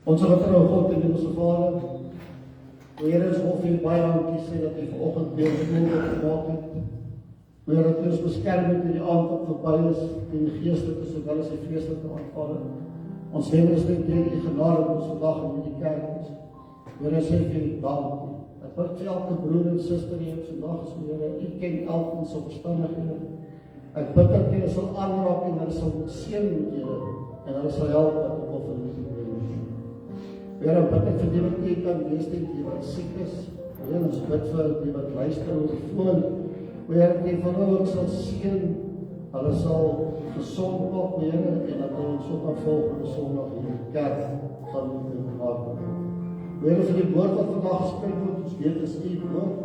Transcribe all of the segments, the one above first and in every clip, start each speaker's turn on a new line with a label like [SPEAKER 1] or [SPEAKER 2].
[SPEAKER 1] Ons getrouwe God en onze Vader, Heer, ons wil vir baie dankie sê dat U vanoggend weer moontlik gemaak het. Heer, dat U ons beskerm het in die aand wat verby is, in die geestelike sowel as die vleeslike Vader. Ons Heer, is net deur U genade dat ons vandag in die kerk is. Heer, ons sê vir U dankie. Ek bid vir elke broer en suster hier vandag is, Heer, U ken elkeen se omstandighede. Ek bid dat U sal aanraak en hulle sal seën met julle en hulle sal help wat ook al vir hulle doen. Heer, ek bid ek vir die wat U kan wees, die wat siek is. Heer, ons bid vir die wat luister oor die foon. Heer, die van hulle sal seën, hulle sal gesond word, Heer, en dat hulle ons ook aan volgende Sondag in die kerk gaan maak. Heer, vir die woord wat vandag gespreek word, ons weet is U woord,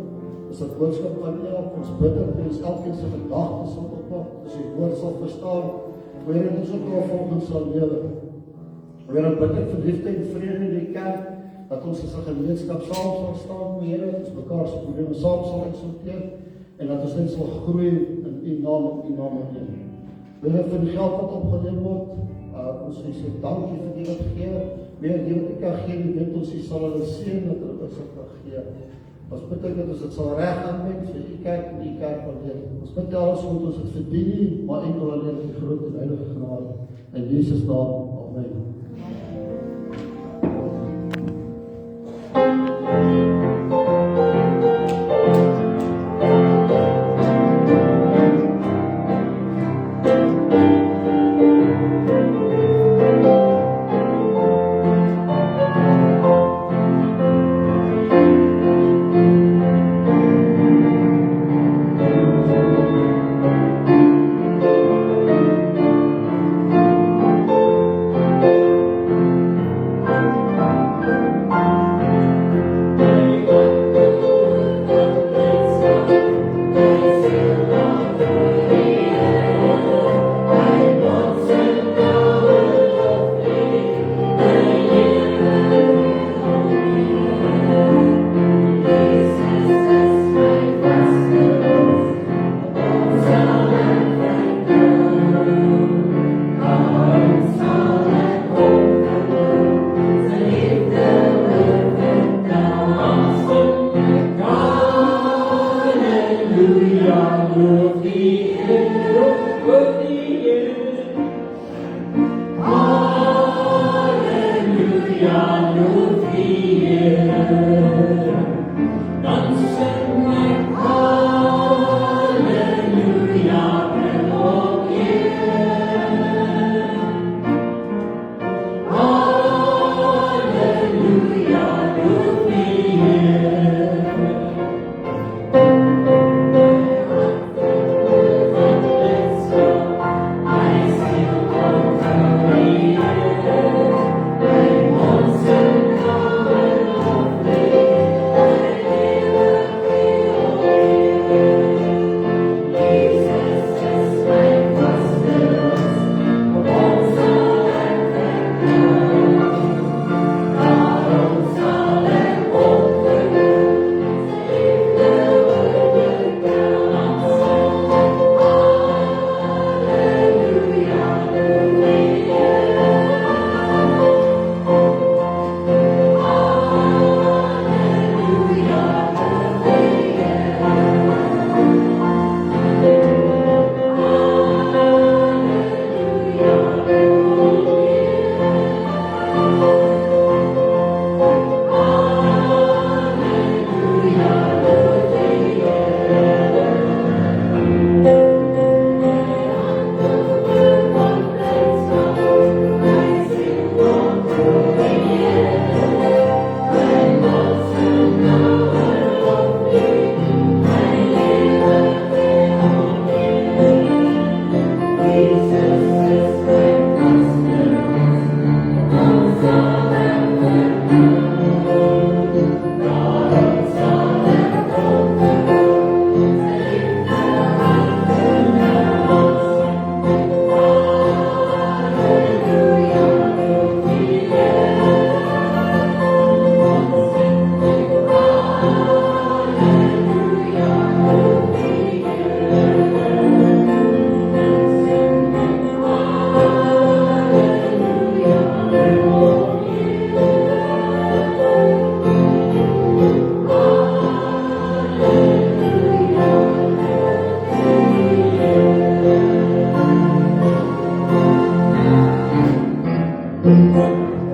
[SPEAKER 1] is 'n boodskap van U, ons bid dat ons elkeen se gedagtes sal oppak, as die woord sal verstaan, Heer, en ons ook al volgens sal lewe. Heer, ek bid ek vir liefde en vrede in die kerk, dat ons as 'n gemeenskap saam sal staan, Heer, dat ons mekaar se probleme saam sal eksorteer, en dat ons net sal groei in U naam en U naam alleen. Heer, vir die geld wat opgeneem word, ons sê dankie vir die wat gee, meer die wat U kan gee, die weet ons U sal hulle seën dat hulle ons kan gee. Ons bid dat ons dit sal reg aanwend vir U kerk en U kerk alleen. Ons bid alles omdat ons dit verdien nie, maar enkel alleen die groot en heilige genade. In Jesus naam, amen.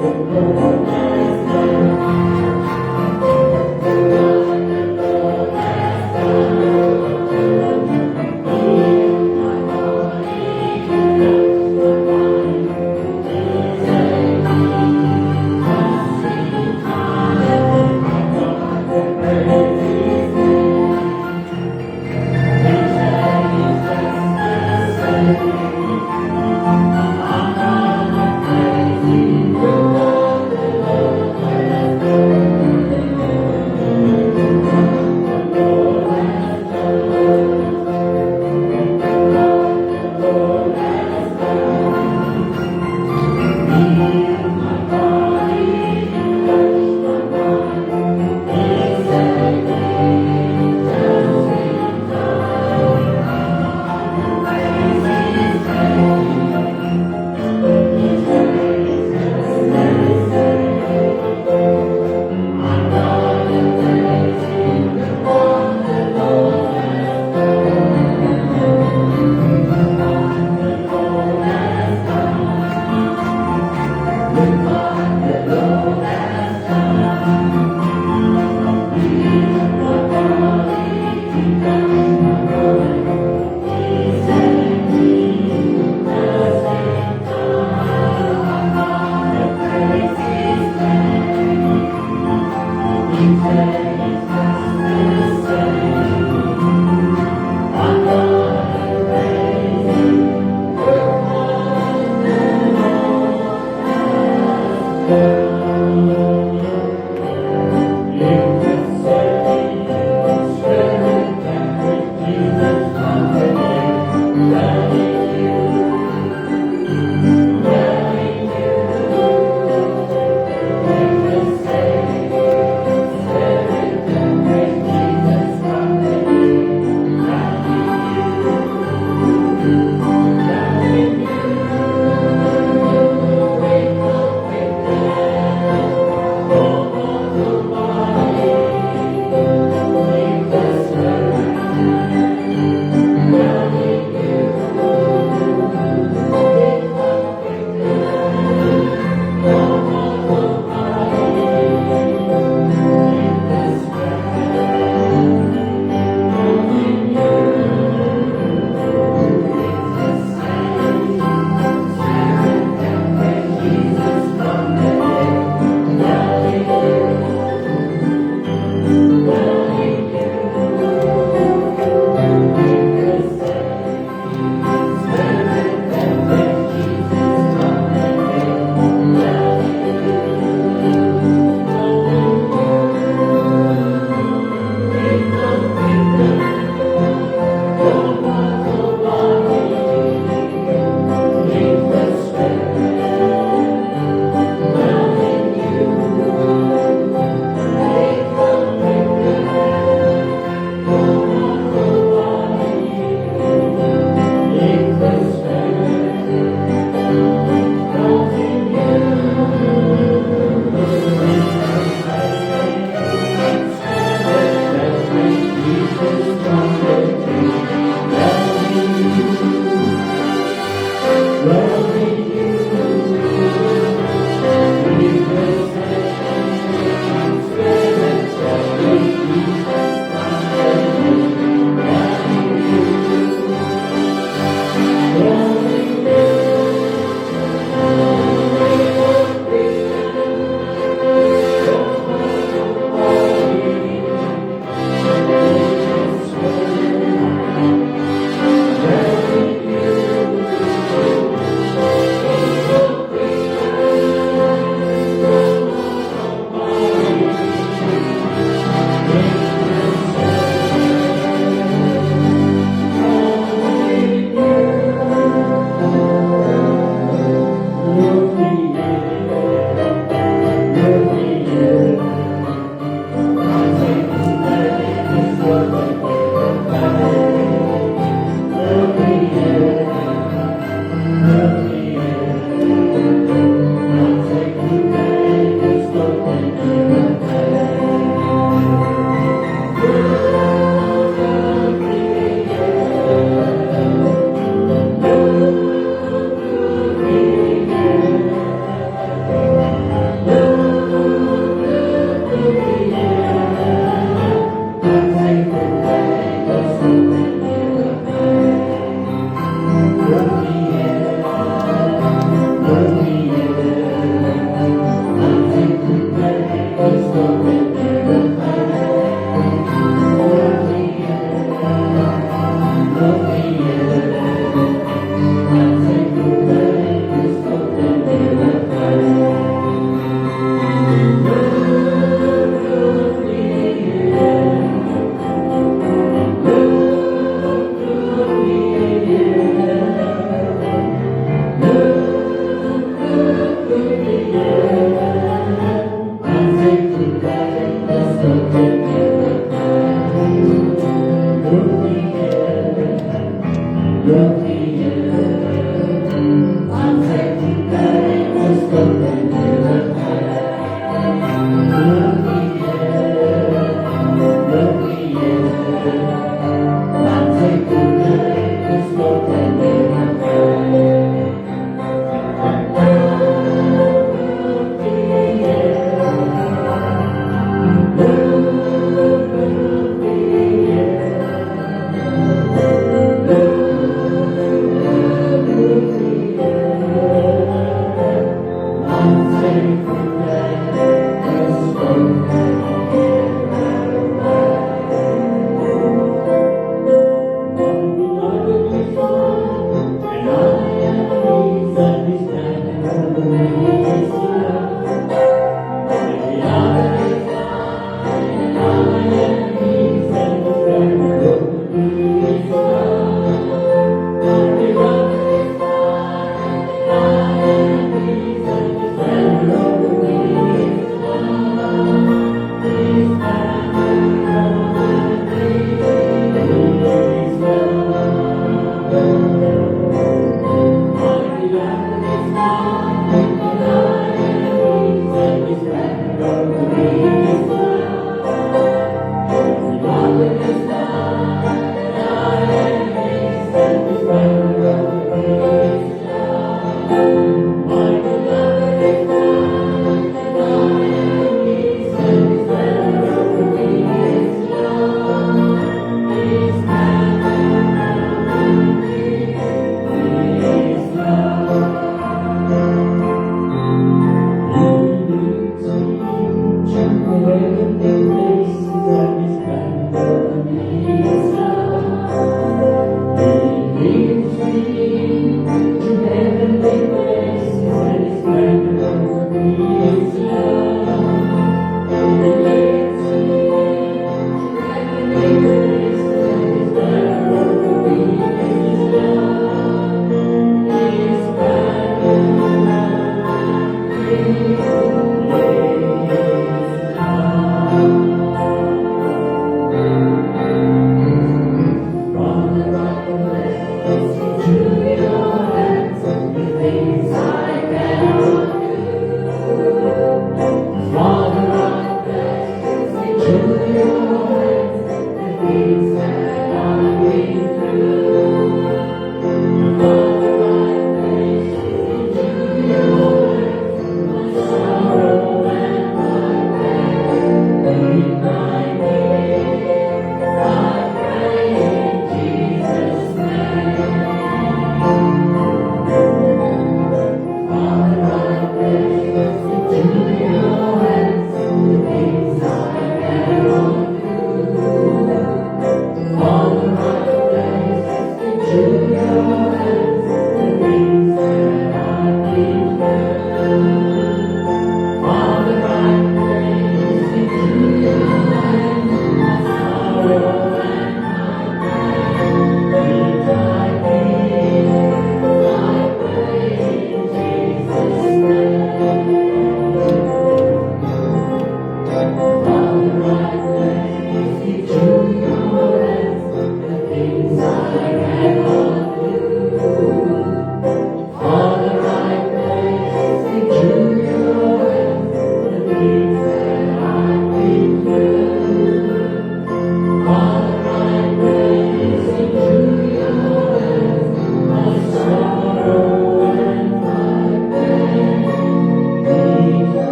[SPEAKER 2] Oh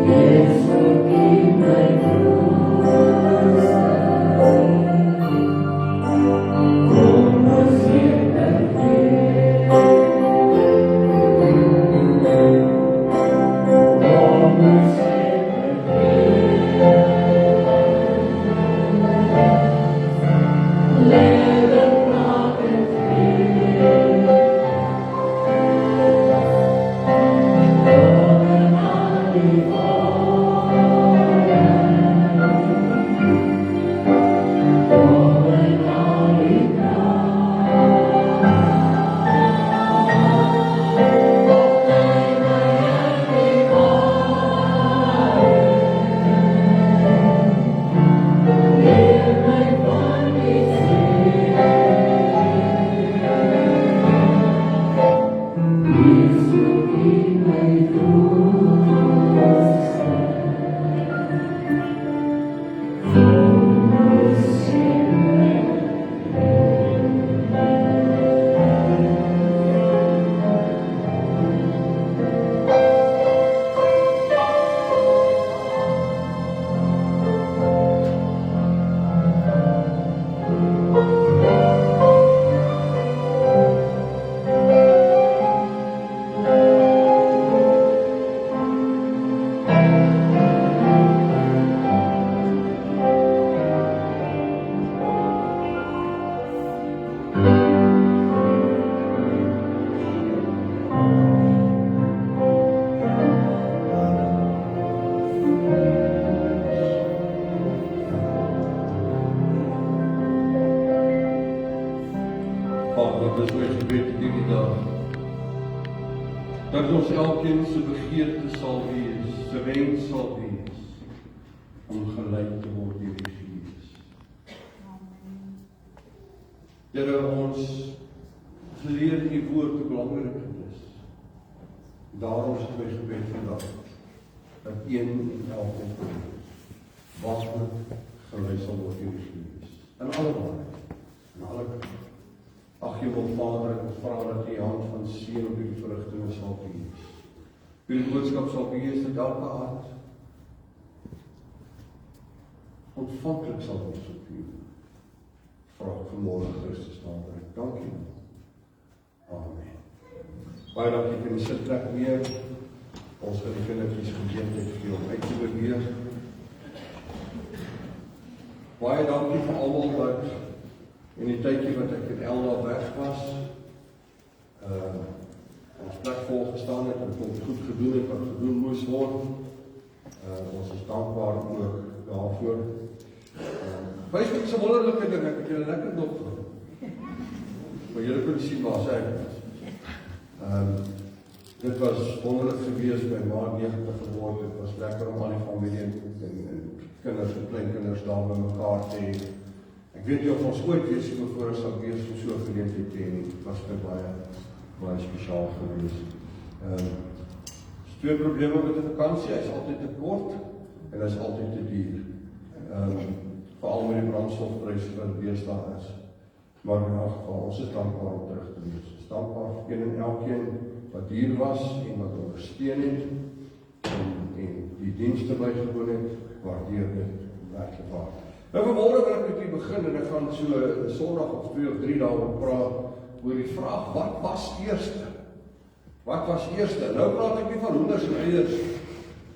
[SPEAKER 2] Yes, forgive my dat ons elkeen se begeerte sal wees, se wens sal wees, om gelyk te word deur die Gees. Here, ons geleer in die woord hoe belangrik dit is. Daarom is my gebed vandag, dat een en elkeen waarlik gelei sal word deur die Gees. In alle waarheid, in alle kant. Ag Vader, ek vra dat U hand van seën op die verrigtinge sal wees. U boodskap sal wees dat elke hart ontvanklik sal wees op U. Vra ek vanmôre Christus naam, ek dank U. Amen. Baie dankie vir die sitplek weer. Ons gaan die kindertjies geleentheid gee om uit te beweeg. Baie dankie vir almal wat in die tydjie wat ek in Elna weg was, ons plek vol gestaan het en ons goed gedoen het wat gedoen moes word. Ons is dankbaar ook daarvoor. Facebook is 'n wonderlike ding, ek het julle lekker dop. Maar julle kon sien waar sy was. Dit was wonderlik geweest by ma 90 geword. Dit was lekker om al die familie en kinders en kleinkinders daar by mekaar te hê. Ek weet nie of ons ooit weer so voor sal wees om so 'n geleentheid te hê nie. Dit was baie spesiaal geweest. Twee probleme met 'n vakansie, hy is altyd te kort en hy is altyd te duur. Veral met die brandstofpryse wat deesdae is. Maar in elk geval, ons is dankbaar om terug te wees. Ons is dankbaar vir een en elkeen wat hier was en wat ondersteun het en die dienste bygewoon het, waardeer dit werklik waar. Nou vanmôre wil ek met u begin en ek gaan so 'n Sondag of 2 of 3 daaroor praat oor die vraag, wat was eerste? Wat was eerste? Nou praat ek nie van hoenders en eiers.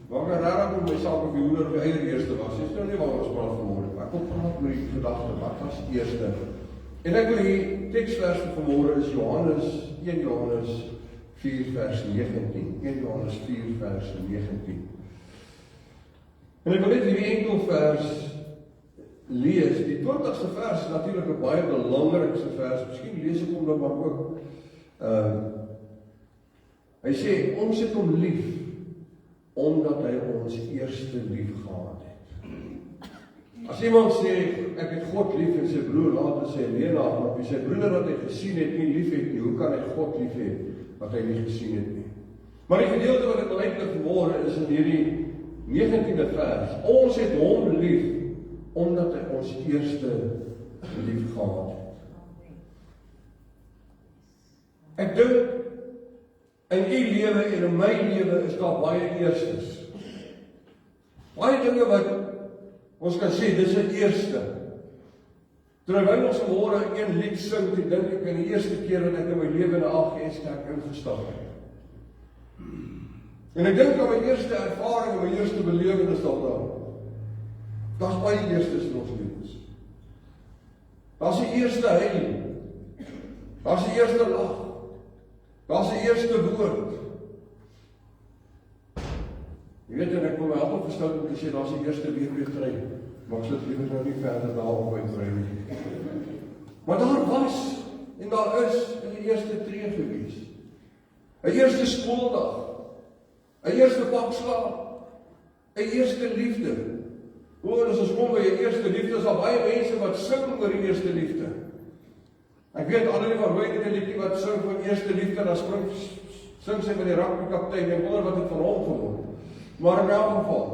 [SPEAKER 2] Maar ek raak om myself op die hoender of die eier eerste was. Dis nou nie waar ons praat vanmôre. Ek wil praat oor die gedagte, wat was eerste? En ek wil die teksvers van vanmôre is 1 Johannes 4 vers 19. 1 Johannes 4 vers 19. En ek wil net hierdie enkel vers lees. Die 20ste vers is natuurlik 'n baie belangrikste vers. Miskien lees ek hom dan maar ook. Hy sê, ons het hom lief, omdat hy ons eerste lief gehad het. As iemand sê, ek het God lief en sy broer later sê, nee, maar wie sy broeder wat hy gesien het nie lief het nie, hoe kan hy God lief hê wat hy nie gesien het nie? Maar die gedeelte wat ek wil uitlig vanmôre is in hierdie 19de vers. Ons het hom lief, omdat hy ons eerste lief gehad het. Ek dink, in u lewe en in my lewe is daar baie eerstes. Baie dinge wat ons kan sê, dis 'n eerste. Terwyl ons vanmôre een lied sing, ek dink ek in die eerste keer wat ek in my lewe in 'n AGS kerk ingestap het. En ek dink aan my eerste ervaring en my eerste belewenis daaroor. Daar's baie eerstes in ons lewens. Daar's die eerste huil. Daar's die eerste lag. Daar's die eerste woord. Jy weet, en ek wil my help verstaan om te sê, daar's die eerste weerkry. Maar ek sit liever nou nie verder daarop uitbrei nie. Maar daar was, en daar is, 'n eerste tree gewees. 'n eerste skooldag. 'n eerste pak slaap. 'n eerste liefde. Hoor, as ons kom by 'n eerste liefde, is daar baie mense wat sing oor die eerste liefde. Ek weet, Annelie van Rooyen het 'n liedjie wat sing van eerste liefde, dan sing sy met die rugbykaptein, en wonder wat het van hom geword. Maar in elk geval.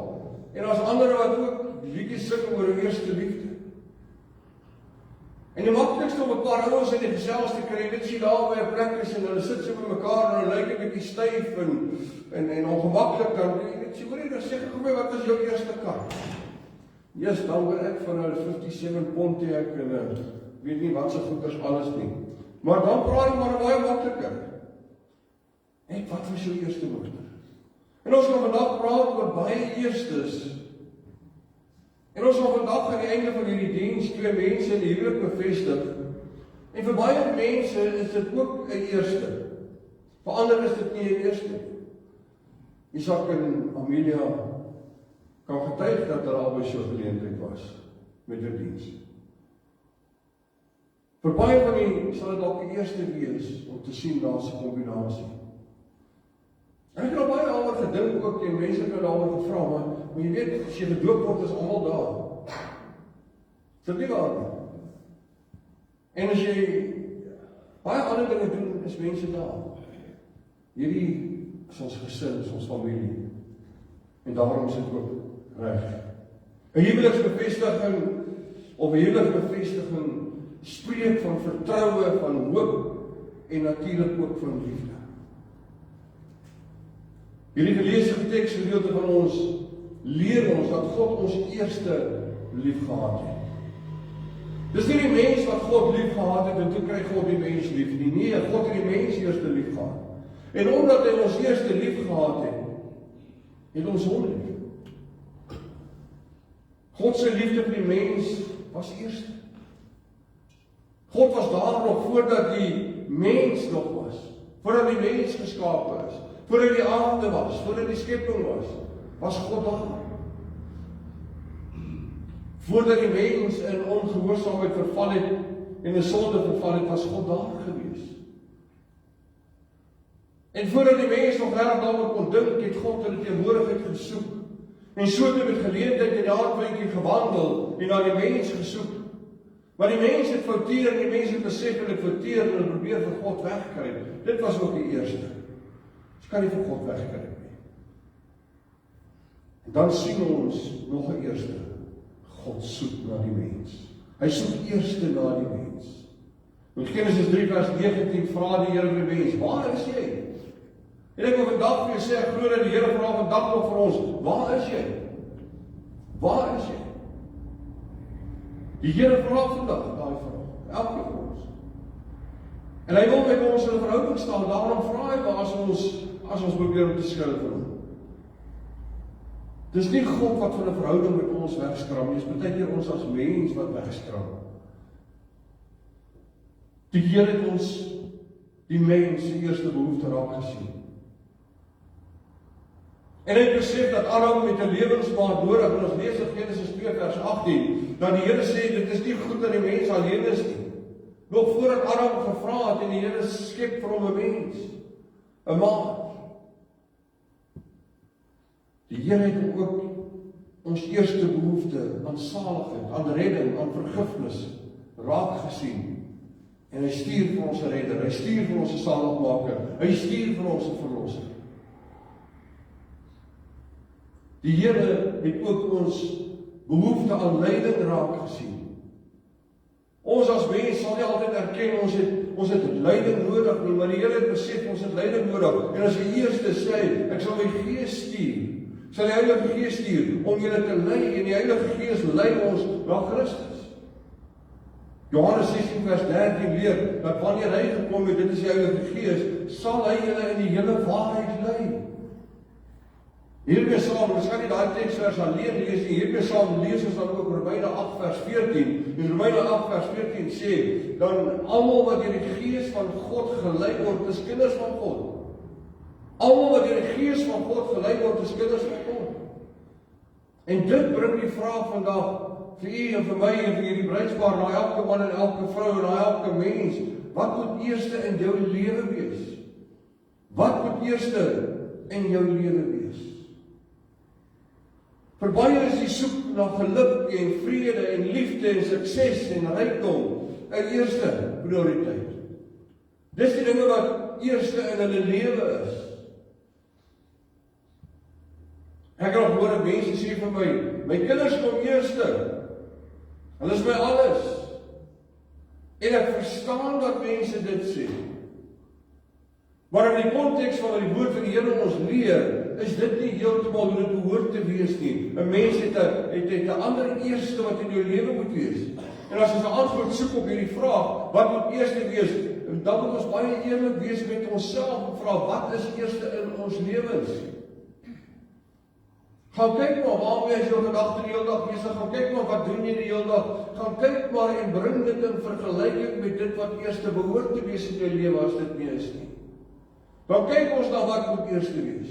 [SPEAKER 2] En daar's ander wat ook liedjies sing oor 'n eerste liefde. En die maklikste om 'n paar ouens in die gesels te kry, dit sien daar by 'n plek is en hulle sit so by mekaar en hulle lyk 'n bietjie styf en ongemaklik dan. Jy weet, sê hoor jy, dan sê ek, "Kom wat was jou eerste kar?" Yes, dan hoor ek van 'n 57 Pontiac en weet nie wat se goeders alles nie. Maar dan praat jy maar baie makliker. Net wat was jou eerste motor? En ons gaan vandag praat oor baie eerstes. En ons gaan vandag aan die einde van hierdie diens 2 mense in die huwelik bevestig. En vir baie mense is dit ook 'n eerste. Vir ander is dit nie 'n eerste. Isak en Amelia kan getuig dat hulle albei so geleentheid was met 'n diens. Vir baie van die sal dit dalk die eerste wees om te sien daar's 'n kombinasie. En ek het al baie daaroor gedink ook, en mense het daaroor gevra, maar jy weet, as jy gedoop word, is almal daar. Is dit nie waar nie? En as jy baie ander dinge doen, is mense daar. Hierdie is ons gesin, is ons familie. En daarom is dit ook reg. 'n huweliksbevestiging of 'n huweliksbevestiging spreek van vertroue, van hoop en natuurlik ook van liefde. Hierdie geleesde teksgedeelte van ons leer ons dat God ons eerste lief gehad het. Dis nie die mens wat God lief gehad het en toe kry God die mens lief nie. Nee, God het die mens eerste lief gehad. En omdat hy ons eerste lief gehad het ons hom lief. God se liefde vir die mens was eerste. God was daar nog voordat die mens nog was, voordat die mens geskape is, voordat die aarde was, voordat die skepping was God daar. Voordat die mens in ongehoorsaamheid verval het en in sonde verval het, was God daar gewees. En voordat die mens nog regtig daaroor kon dink, het God hulle teenwoordigheid gesoek. En so het hy met geleentheid in die aardwinkie gewandel en na die mens gesoek. Maar die mens het fouteer en die mens het besef en het fouteer en het probeer vir God wegkry. Dit was ook die eerste. Ons kan nie vir God wegkry nie. En dan sien ons nog 'n eerste. God soek na die mens. Hy soek eerste na die mens. In Genesis 3 vers 19 vra die Here vir die mens, waar is jy? En ek wil vandag vir jou sê, ek glo dat die Here vra vandag nog vir ons, waar is jy? Waar is jy? Die Here vra vandag daai vraag, elke van ons. En hy wil met ons in 'n verhouding staan, daarom vra hy maar as ons probeer om te skil vir hom. Dis nie God wat van 'n verhouding met ons wegskram nie, dis baie keer ons as mens wat wegskram. Die Here het ons die mens se eerste behoefte raak gesien. En hy besef dat Adam met 'n lewensmaat nodig, en ons lees in Genesis 2 vers 18, dat die Here sê, dit is nie goed dat die mens alleen is nie. Nog voordat Adam gevra het en die Here skep vir hom 'n mens, 'n maat. Die Here het hom ook ons eerste behoefte aan saligheid, aan redding, aan vergifnis raak gesien. En hy stuur vir ons 'n redder, hy stuur vir ons 'n saligmaker, hy stuur vir ons 'n verlosser. Die Here het ook ons behoefte aan lyding raak gesien. Ons as mens sal nie altyd erken ons het lyding nodig nie, maar die Here het besef ons het lyding nodig. En as die eerste sê, ek sal my Gees stuur, sal die Heilige Gees stuur om julle te lei, en die Heilige Gees lei ons na Christus. Johannes 16 vers 13 leer dat wanneer hy gekom het, dit is die Heilige Gees, sal hy julle in die hele waarheid lei. Hiermee saam, ons kan nie daai teksvers alleen lees nie, hiermee saam lees ons dan ook Romeine 8 vers 14. En Romeine 8 vers 14 sê, dan almal wat deur die Gees van God gelei word, is kinders van God. Almal wat deur die Gees van God gelei word, is kinders van God. En dit bring die vraag vandag vir u en vir my en vir hierdie bruidspaar, na elke man en elke vrou en na elke mens, wat moet eerste in jou lewe wees? Wat moet eerste in jou lewe wees? Vir baie is die soek na geluk en vrede en liefde en sukses en rykdom 'n eerste prioriteit. Dis die dinge wat eerste in hulle lewe is. Ek het al gehoor mense sê vir my kinders kom eerste. Hulle is my alles. En ek verstaan dat mense dit sê. Maar in die konteks van die woord van die Here ons leer, is dit nie heeltemal hoe dit behoort te wees nie. 'n Mens het 'n ander eerste wat in jou lewe moet wees. En as ons 'n antwoord soek op hierdie vraag, wat moet eerste wees? Dan moet ons baie eerlik wees met onsself en vra, wat is eerste in ons lewens? Gaan kyk maar waarmee is jou gedagte die hele dag besig, gaan kyk maar wat doen jy die hele dag, gaan kyk maar en bring dit in vergelyking met dit wat eerste behoort te wees in jou lewe as dit nie is nie. Dan kyk ons na wat moet eerste wees.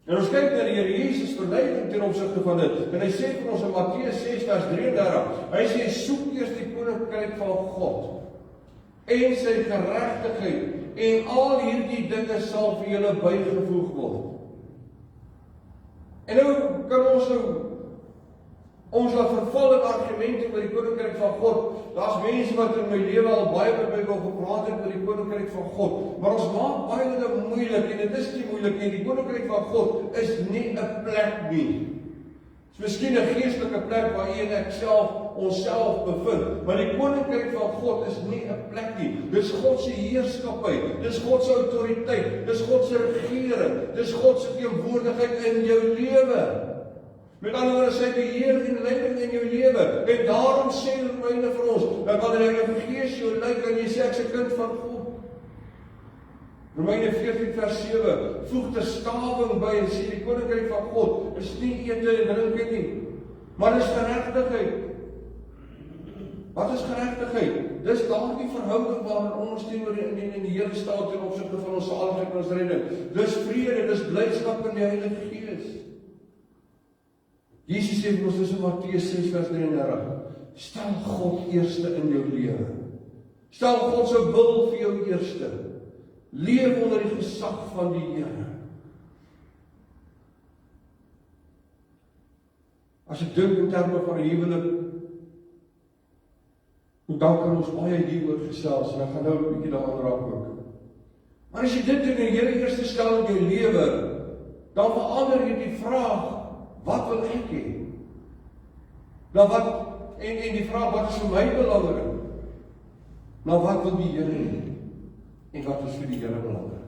[SPEAKER 2] En ons kyk na die Here Jesus verleiding ten opsigte van dit. En hy sê vir ons in Matteus 6 vers 33, hy sê soek eers die koninkryk van God en sy geregtigheid en al hierdie dinge sal vir julle bygevoeg word. En nou kan ons laat verval in argumente oor die koninkryk van God. Daar's mense wat in my lewe al baie met my wil gepraat het oor die koninkryk van God, maar ons maak baie dinge moeilik, en dit is nie moeilik nie. Die koninkryk van God is nie 'n plek nie. Dit is miskien 'n geestelike plek waar jy en ek onsself bevind, maar die koninkryk van God is nie 'n plek nie. Dis God se heerskappy, dis God se autoriteit, dis God se regering, dis God se teenwoordigheid in jou lewe. Met ander woorde, sy beheer en leiding in jou lewe. En daarom sê Romeine vir ons, dat wanneer hy jou Gees jou lei, kan jy sê, ek is 'n kind van God. Romeine 14 vers 7, voeg te staving by en sê, die koninkryk van God is nie ete en drinke nie, maar dis geregtigheid. Wat is geregtigheid? Dis daardie verhouding waarin ons teenoor in die Here staan ten opsigte van ons saligheid en ons redding. Dis vrede, dis blydskap in die Heilige Gees. Jesus sê vir ons in Matteus 6 vers 33, stel God eerste in jou lewe. Stel God se wil vir jou eerste. Leef onder die gesag van die Here. As ek dink in terme van 'n huwelik, dan kan ons baie hieroor gesels, en ek gaan nou 'n bietjie daaraan raak ook. Maar as jy dit in die Here eerste stel in jou lewe, dan verander jy die vraag, wat wil ek hê? Nou wat, en die vraag, wat is vir my belangrik? Nou wat wil die Here hê? En wat is vir die Here belangrik?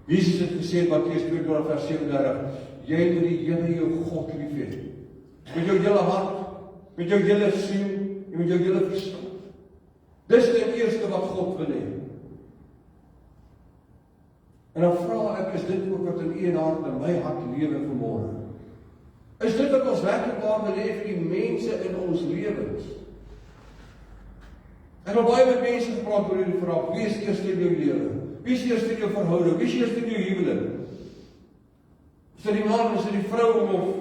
[SPEAKER 2] Jesus het gesê in Matteus 22 vers 37, jy moet die Here jou God lief hê. Met jou hele hart, met jou hele siel, en met jou hele verstand. Dis die eerste wat God wil hê. En dan vra ek, is dit ook wat in u en hart in my hart lewe vanmôre? Is dit wat ons werklik waar wil hê vir die mense in ons lewens? Ek het baie met mense gepraat oor hierdie vraag, wie is eerste in jou lewe? Wie is eerste in jou verhouding? Wie is eerste in jou huwelik? Is dit die man, is dit die vrou, of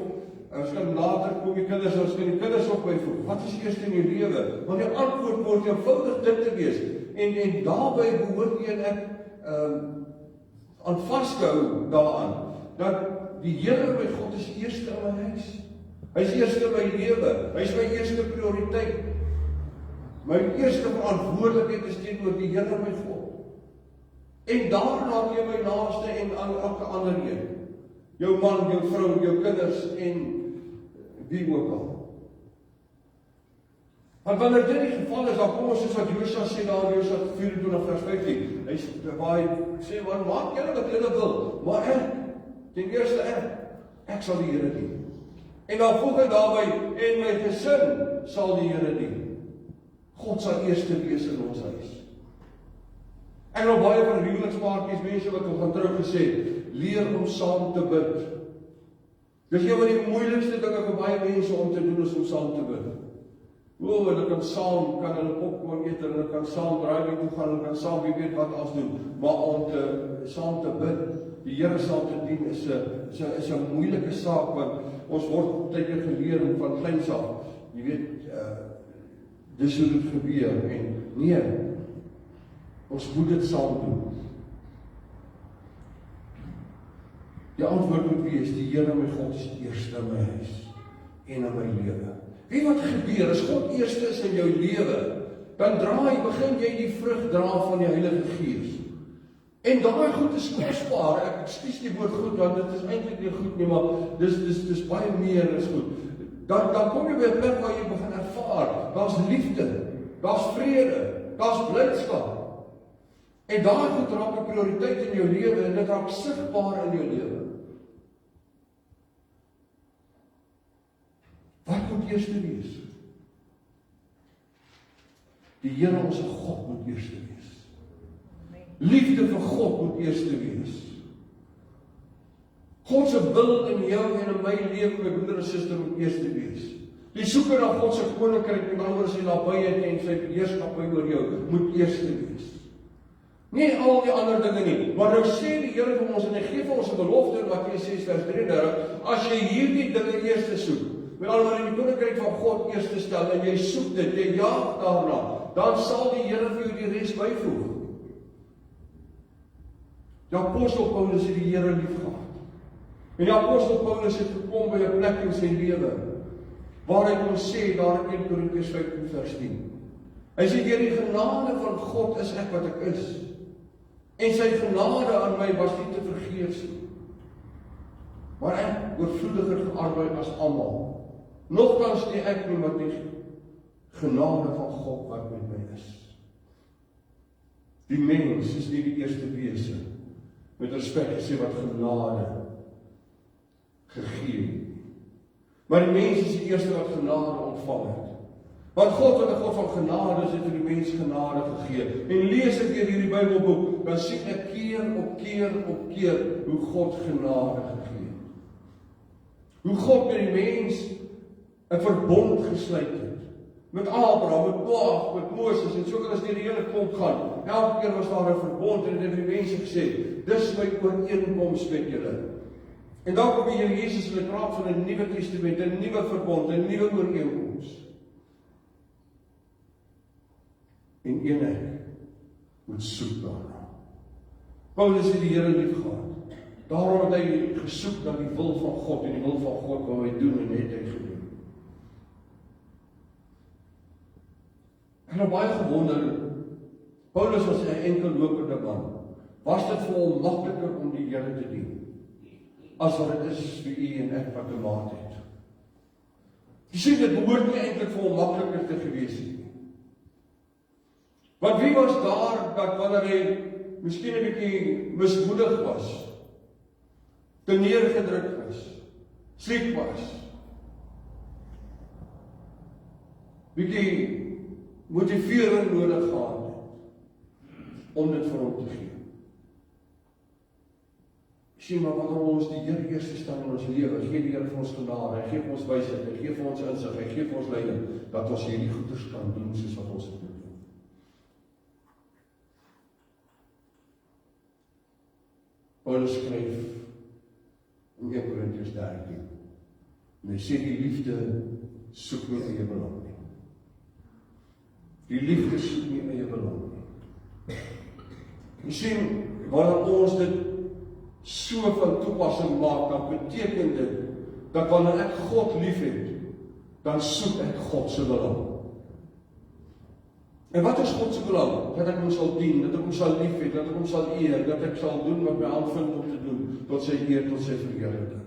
[SPEAKER 2] miskien later kom die kinders, ons kan die kinders op byvoeg. Wat is eerste in jou lewe? Want die antwoord word eenvoudig dit te wees. En daarbey behoort jy en ek aan vasgehou daaraan, dat die Here my God is eerste in my huis. Hy is eerste in my lewe. Hy is my eerste prioriteit. My eerste verantwoordelikheid is teenoor die Here my God. En daarna jy my naaste en aan elke ander een. Jou man, jou vrou, jou kinders en wie ook al. Want wanneer dit die geval is, dan kom ons soos wat Josua sê daar in Josua 24 vers 15. Hy sê, maar maak julle wat julle wil, maar ten eerste ek sal die Here dien. En dan voeg hy daarby, en my gesin sal die Here dien. God sal eerste wees in ons huis. En nou baie van huwelikspaartjies, mense wat nog gaan trou gesê, leer om saam te bid. Dis een van die moeilikste dinge vir baie mense om te doen, is om saam te bid. Hulle kan saam, kan hulle popcorn eet, hulle kan saam draai toe gaan, hulle kan saam wie weet wat as doen, maar om saam te bid, die Here saam te dien, is 'n moeilike saak, want ons word tydjie geleer van kleins af. Jy weet, dis hoe dit gebeur, en nee, ons moet dit saam doen. Die antwoord moet wees, die Here my God is eerste in my huis en in my lewe. Weet wat gebeur, as God eerste is in jou lewe, dan begin jy die vrug dra van die Heilige Gees. En daai goed is kosbaar, ek ekskuus die woord goed, want dit is eintlik nie goed nie, maar dis baie meer as goed. Dan kom jy by 'n plek waar jy begin ervaar, daar's liefde, daar's vrede, daar's blydskap. En daai goed raak 'n prioriteit in jou lewe, en dit raak sigbaar in jou lewe. Wat moet eerste wees? Die Here ons God moet eerste wees. Liefde vir God moet eerste wees. God se wil in jou en in my lewe, my broeder en suster, moet eerste wees. Die soeke na God se koninkryk, en anders sy nabyheid en sy heerskappy oor jou, moet eerste wees. Nie al die ander dinge nie, maar nou sê die Here vir ons, en hy gee vir ons 'n belofte in Matteus 6 vers 33, as jy hierdie dinge eerste soek, met ander woorde die koninkryk van God eerste stel, en jy soek dit, jy jaag daarna, dan sal die Here vir jou die res byvoeg. Die apostel Paulus het die Here liefgehad. En die apostel Paulus het gekom by 'n plek in sy lewe, waar hy kon sê, daar in 1 Korintiërs 15 vers 10. Hy sê, deur die genade van God is ek wat ek is. En sy genade aan my was nie te vergeefs nie. Maar ek oorvloediger gearbei as almal. Nogtans nie ek nie, maar die genade van God wat met my is. Die mens is nie die eerste wese, met respek gesê, wat genade gegee. Maar die mens is die eerste wat genade ontvang het. Want God wat 'n God van genade is, het vir die mens genade gegee. En lees ek hierdie Bybelboek, dan sien ek keer op keer hoe God genade gegee het. Hoe God met die mens 'n verbond gesluit het. Met Abraham, met Noag, met Moses, en so kan ons deur die hele klomp gaan. Elke keer was daar 'n verbond, en het vir die mense gesê, dis my ooreenkoms met julle. En dan kom die Here Jesus en hy praat van 'n nuwe testament, 'n nuwe verbond, 'n nuwe ooreenkoms. En ek moet soek daarna. Paulus het die Here liefgehad. Daarom het hy gesoek na die wil van God, en die wil van God wou hy doen, en het hy gedoen. Ek het baie gewonder, Paulus was 'n enkel lopende man. Was dit vir hom makliker om die Here te dien, as wat dit is vir u en ek wat 'n maat het? Jy sê, dit behoort nie eintlik vir hom makliker te gewees het. Want wie was daar, dat wanneer hy miskien 'n bietjie mismoedig was, te neergedruk was, siek was, bietjie motivering nodig gehad het, om dit vir hom te gee? Sien maar, wanneer ons die Here eerste stel in ons lewe, gee die Here vir ons genade, hy gee vir ons wysheid, hy gee vir ons insig, hy gee vir ons leiding, dat ons hierdie goeders kan doen soos wat ons het moet doen. Paulus skryf in 1 Korintiërs 13, en hy sê die liefde soek nie eie belang nie. Die liefde soek nie eie belang nie. Jy sien, wanneer ons dit so van toepassing maak, dan beteken dit, dat wanneer ek God lief het, dan soek ek God se belang. En wat is God se belang? Dat ek hom sal dien, dat ek hom sal lief hê, dat ek hom sal eer, dat ek sal doen wat my aanvind om te doen, tot sy eer, tot sy verheerliking.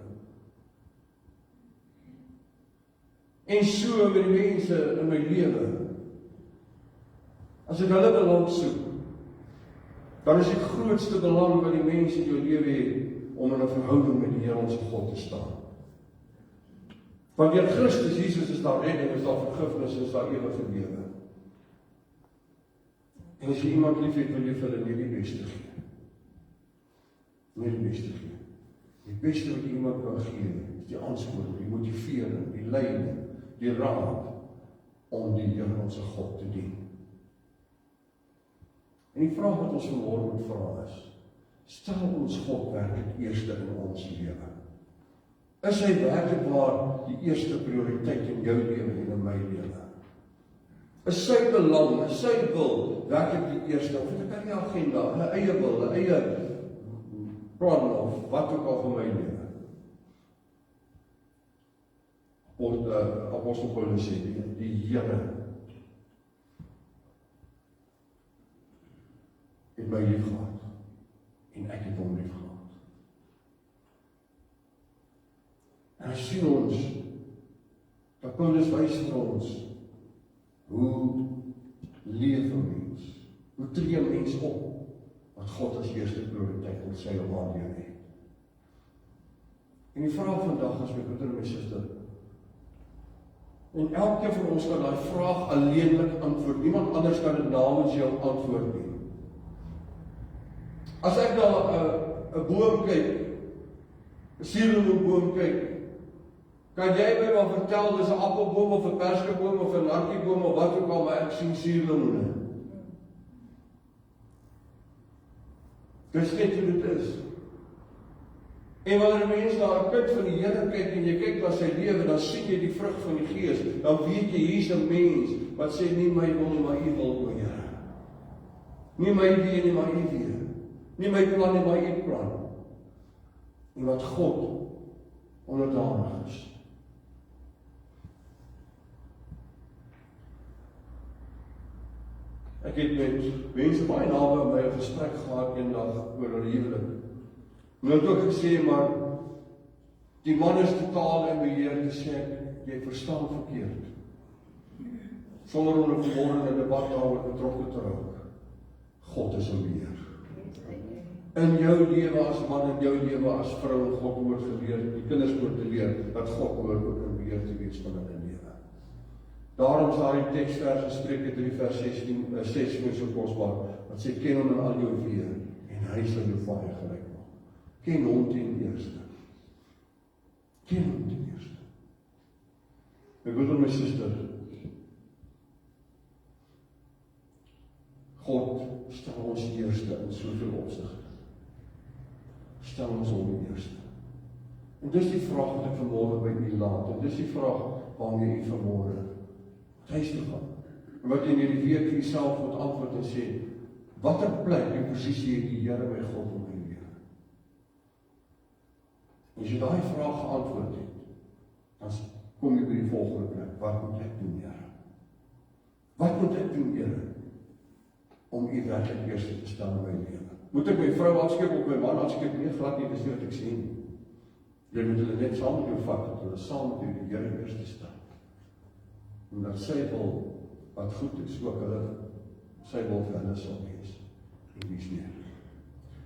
[SPEAKER 2] En so met die mense in my lewe, as ek hulle belang soek, dan is die grootste belang wat die mens in jou lewe het, om in 'n verhouding met die Here ons God te staan. Want deur Christus Jesus is daar redding, is daar vergifnis, is daar ewige lewe. En as jy iemand lief het, wil jy vir hulle nie die beste gee. Nie die beste gee. Die beste wat jy iemand kan gee, is die aansporing, die motivering, die leiding, die raad, om die Here ons God te dien. En die vraag wat ons vanmôre moet vra is, stel ons God werklik eerste in ons lewe? Is hy werklik waar die eerste prioriteit in jou lewe en in my lewe? Is sy belang, is sy wil werklik die eerste, of het ek 'n agenda, 'n eie wil, 'n eie plan, of wat ook al vir my lewe? Apostel Paulus sê, die Here het my lief gehad, en ek het hom lief gehad. En hy sien ons, dat Paulus wys vir ons, hoe leef 'n mens, hoe tree 'n mens op, wat God as eerste prioriteit in sy lewe het. En die vraag vandag is, my broeder en my suster, en elkeen van ons kan daai vraag alleenlik antwoord, niemand anders kan dit namens jou antwoord nie. As ek na 'n boom kyk, 'n suurlemoenboom kyk, kan jy my maar vertel, dis 'n appelboom of 'n perskeboom of 'n narkieboom of wat ook al, maar ek sien suurlemoene. Dis net hoe dit is. En wanneer 'n mens na 'n kind van die Here kyk en jy kyk na sy lewe, dan sien jy die vrug van die Gees, dan weet jy hier's 'n mens wat sê nie my wil nie, maar u wil, o Here. Nie my wil nie, maar u wil. Nie my plan nie, maar u plan. En wat God onderdanig is. Ek het met mense baie naby aan my 'n gesprek gehad eendag oor hulle huwelik. Hulle het ook gesê, maar die man is totaal in beheer, te sê jy verstaan verkeerd. Sonder om vanmôre 'n debat daaroor betrokke te raak. God is in beheer. In jou lewe as man, in jou lewe as vrou, God hoort geleer, die kinders moet te leer, dat God hoort ook in beheer te wees van hulle lewe. Daarom sal die teksvers in Spreuke 3 vers 6 so kosbaar, wat sê, ken hom in al jou weë, en hy sal jou baie gelyk maak. Ken hom ten eerste. Ken hom ten eerste. My broer en my suster, God stel ons eerste in soveel opsigte. Stel ons hom eerste. En dis die vraag wat ek vanmôre by u laat, en dis die vraag waarmee u vanmôre huis toe gaan. En wat jy in hierdie week vir jouself moet antwoord en sê, watter plek en posisie het die Here my God in my lewe? As jy daai vraag geantwoord het, dan kom jy by die volgende plek. Wat moet ek doen, Here? Wat moet ek doen, Here? Om u werklik eerste te stel in my lewe. Moet ek my vrou afskep op my man afskep? Nee, glad nie, dis nie wat ek sê nie. Jy moet hulle net saam met jou vat, dat hulle saam met jou die Here eerste stel. Omdat sy wil, wat goed is, ook hulle, sy wil vir hulle sal wees. En wies nie.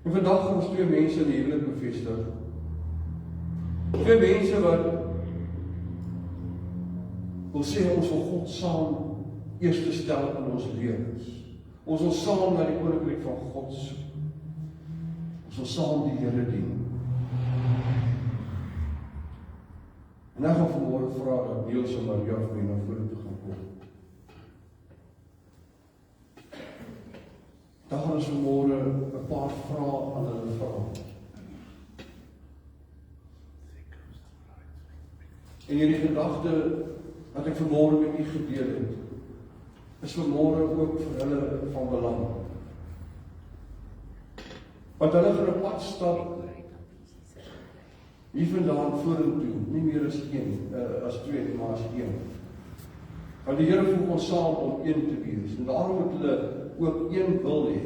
[SPEAKER 2] En vandag gaan ons twee mense in die huwelik bevestig. Twee mense wat wil sê, ons wil God saam eerste stel in ons lewens. Ons wil saam na die koninkryk van God soek. Ons wil saam die Here dien. En ek gaan vanmôre vra dat Niels en Maria vir my na vore toe gaan kom. Dan gaan ons vanmôre 'n paar vrae aan hulle vra. En hierdie gedagte wat ek vanmôre met u gedeel het, is vanmôre ook vir hulle van belang. Want hulle gaan 'n pad stap hier vandaan vorentoe, nie meer as as twee, maar as een. Want die Here voeg ons saam om een te wees. En daarom moet hulle ook een wil hê.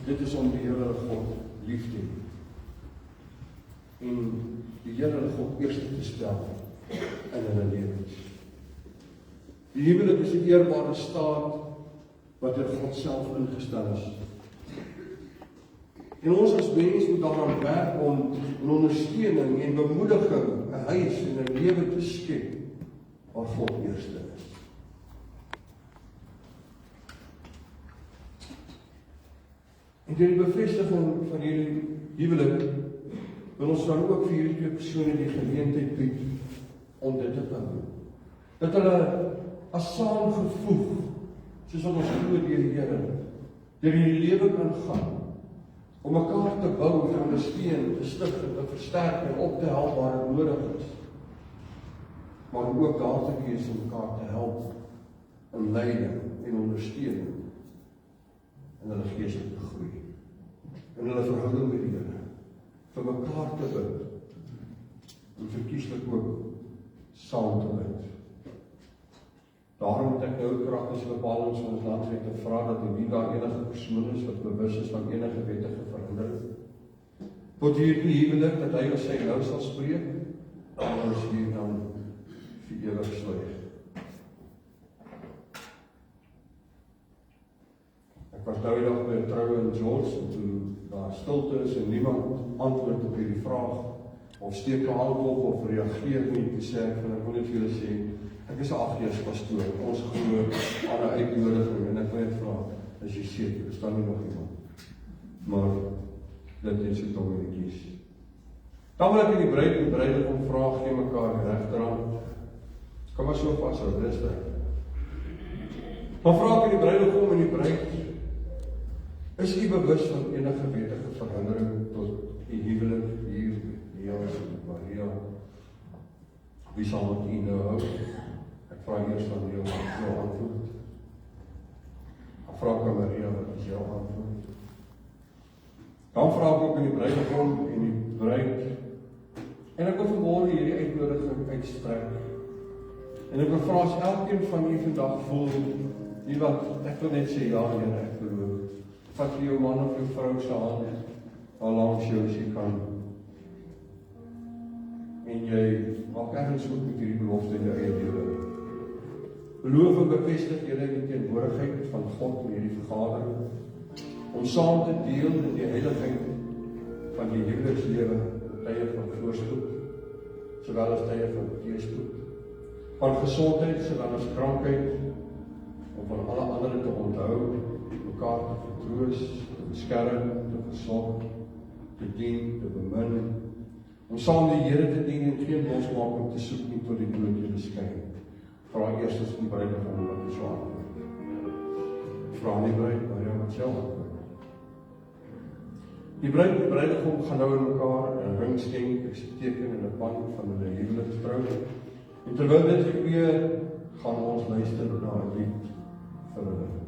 [SPEAKER 2] Dit is om die Here God lief te hê. En die Here God eerste te stel in hulle lewens. Die huwelik is 'n eerbare staat wat deur God self ingestel is. En ons as mens moet daaraan werk om 'n ondersteuning en bemoediging, 'n huis en 'n lewe te skep waar God eerste is. En deur die bevestiging van hierdie huwelik wil ons dan ook vir hierdie twee persone die geleentheid bied om dit te doen. Dat hulle as saamgevoeg, soos wat ons glo deur die Here, deur hierdie lewe kan gaan, om mekaar te bou, te ondersteun, te stig, te versterk en op te help waar dit nodig is. Maar ook daar te wees om mekaar te help in leiding en ondersteuning in hulle geestelike groei, in hulle verhouding met die Here, vir mekaar te bid en verkieslik ook saam te bid. Daarom het ek nou praktiese bepalings van ons landwet te vra dat nie daar enige persoon is wat bewus is van enige wettige verandering. Tot hierdie huwelik dat hy of sy nou sal spreek, en ons hier dan vir ewig swyg. Ek was nou eendag by 'n troue in George, en toe daar stilte is en niemand antwoord op hierdie vraag, of steek 'n hand op of reageer nie, toe sê ek van ek wil net vir julle sê, ek is 'n 8-jaars pastoor, ons glo aan 'n uitnodiging, en ek wil net vra, as jy seker, is daar nie nog iemand? Maar, dit is die tong en die kies. Dan wil ek in die bruid en bruidegom vra, gee mekaar die regterhand. Kom maar so vashou, dis reg. Dan vra ek in die bruidegom en die bruid, is u bewus van enige wettige verandering tot die huwelik hier, Niels en Maria? Wie sal met u nou hou? Ek vra eers van jou antwoord. Ek vra aan Maria, wat is jou antwoord? Dan vra ek ook in die bruidegom en die bruid, en ek wil vanmôre hierdie uitnodiging uitstrek. En ek wil vra as elkeen van u vandag voel, nie wat, ek wil net sê, ja Here, ek glo. Vat vir jou man of jou vrou se hand, al langs jou as jy kan. En jy maak ergens goed met hierdie belofte in jou eie lewe. Beloof en bevestig julle in die teenwoordigheid van God in hierdie vergadering, om saam te deel in die heiligheid van die huwelikslewe, tye van voorspoed, sowel as tye van teëspoed, van gesondheid, sowel as krankheid, om van alle ander te onthou, mekaar te vertroos, te beskerm, te versorg, te dien, te bemin, om saam die Here te dien en geen losmaking te soek nie tot die dood julle skei. Vra eers as die bruidegom wat die swaar word. Vra nie bruid, maar jy wat self antwoord. Die bruid en bruidegom gaan nou in mekaar 'n ring skenk, teken in 'n band van hulle huwelikstrou. En terwyl dit gebeur, gaan ons luister na 'n lied vir hulle.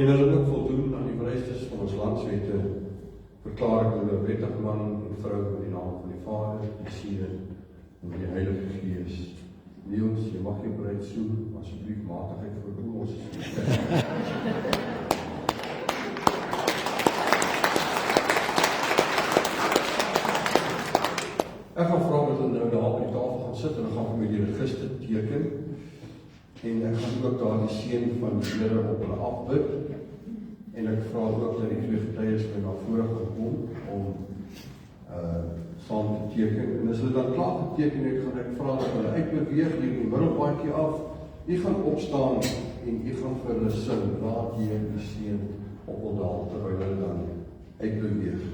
[SPEAKER 2] En hulle ook voldoen aan die vereistes van ons landswette verklaar ek hulle wettig man en vrou in die naam van die Vader, die Seun en die Heilige Gees. Niels, jy mag jou bruid soen, asseblief matigheid voorkom, ons is Ek gaan vra dat hulle nou daar op die tafel gaan sit en dan gaan ek met die register teken en ek gaan ook daar die seën van die Here op hulle afbid en ek vra ook dat die twee getuies na vore gaan kom om saam te teken en as hulle dan klaar geteken het, gaan ek vra dat hulle uitbeweeg hier in die middelpaadjie af. U gaan opstaan en u gaan vir hulle sing, laat hier die seën op hul daal terwyl hulle dan uitbeweeg.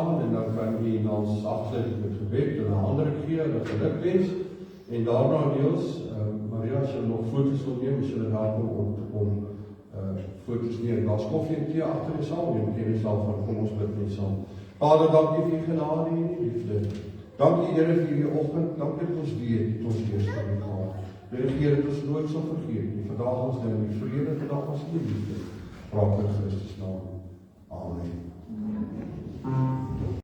[SPEAKER 2] staan en dan kan u na ons afsluiting met gebed en 'n ander gee, 'n gelukwens. En daarna Niels, Maria, as jy nog foto's wil neem, is jy welkom om foto's neem. Daar's koffie en tee agter die saal, neem kennis daarvan, kom ons bid net saam. Vader, dankie vir u genade en u liefde. Dankie Here vir hierdie oggend, dankie dat ons weet het ons eerste in gehad. Here, dat ons nooit sal vergeet nie. Vandag ons nou in die vrede, vandag ons in die liefde. Praat in Christus naam. Amen.